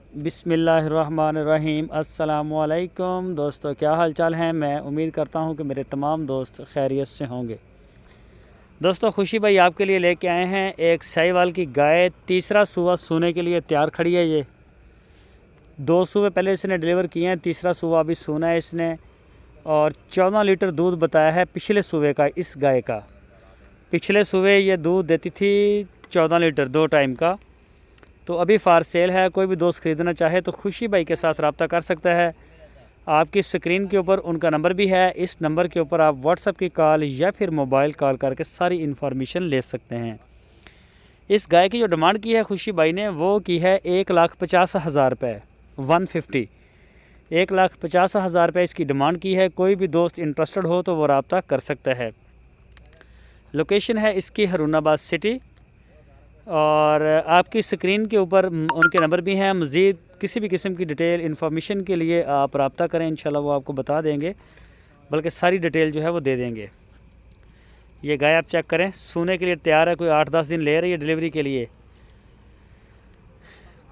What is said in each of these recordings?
बिस्मिल्लाहिर्रहमानिर्रहीम। अस्सलामुअलैकुम दोस्तों, क्या हाल चाल हैं। मैं उम्मीद करता हूं कि मेरे तमाम दोस्त खैरियत से होंगे। दोस्तों, खुशी भाई आपके लिए लेके आए हैं एक साहिवाल की गाय। तीसरा सूबा सूने के लिए तैयार खड़ी है। ये 2 सूबे पहले इसने डिलीवर किए हैं, तीसरा सूबा अभी सूना है इसने। और 14 लीटर दूध बताया है पिछले सूबे का इस गाय का। पिछले सूबे ये दूध देती थी 14 लीटर 2 टाइम का। तो अभी फार सेल है। कोई भी दोस्त ख़रीदना चाहे तो खुशी भाई के साथ रब्ता कर सकता है। आपकी स्क्रीन के ऊपर उनका नंबर भी है। इस नंबर के ऊपर आप व्हाट्सएप की कॉल या फिर मोबाइल कॉल करके सारी इन्फॉर्मेशन ले सकते हैं। इस गाय की जो डिमांड की है खुशी भाई ने, वो की है 1,50,000 रुपये, 150। 1,50,000 रुपये इसकी डिमांड की है। कोई भी दोस्त इंटरेस्टेड हो तो वो रब्ता कर सकता है। लोकेशन है इसकी हरुणाबाद सिटी। और आपकी स्क्रीन के ऊपर उनके नंबर भी हैं। मज़ीद किसी भी किस्म की डिटेल इन्फॉर्मेशन के लिए आप रब्ता करें, इंशाल्लाह वो आपको बता देंगे, बल्कि सारी डिटेल जो है वो दे देंगे। ये गाय आप चेक करें, सूने के लिए तैयार है। कोई 8-10 दिन ले रही है डिलीवरी के लिए।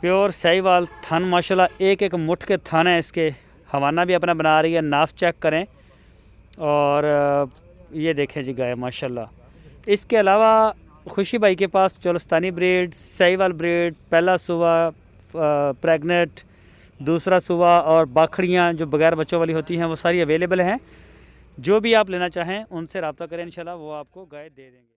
प्योर साहिवाल थन माशाल्लाह, एक एक मुठ के थन है इसके। हवाना भी अपना बना रही है, नाफ चेक करें। और ये देखें जी गाय माशाल्लाह। इसके अलावा खुशी भाई के पास चोलस्तानी ब्रीड, साहिवाल ब्रीड, पहला सूबा, प्रेग्नेंट, दूसरा सूबा और बाखड़ियाँ जो बगैर बच्चों वाली होती हैं वो सारी अवेलेबल हैं। जो भी आप लेना चाहें उनसे रब्ता करें, इंशाल्लाह वो आपको गाय दे देंगे।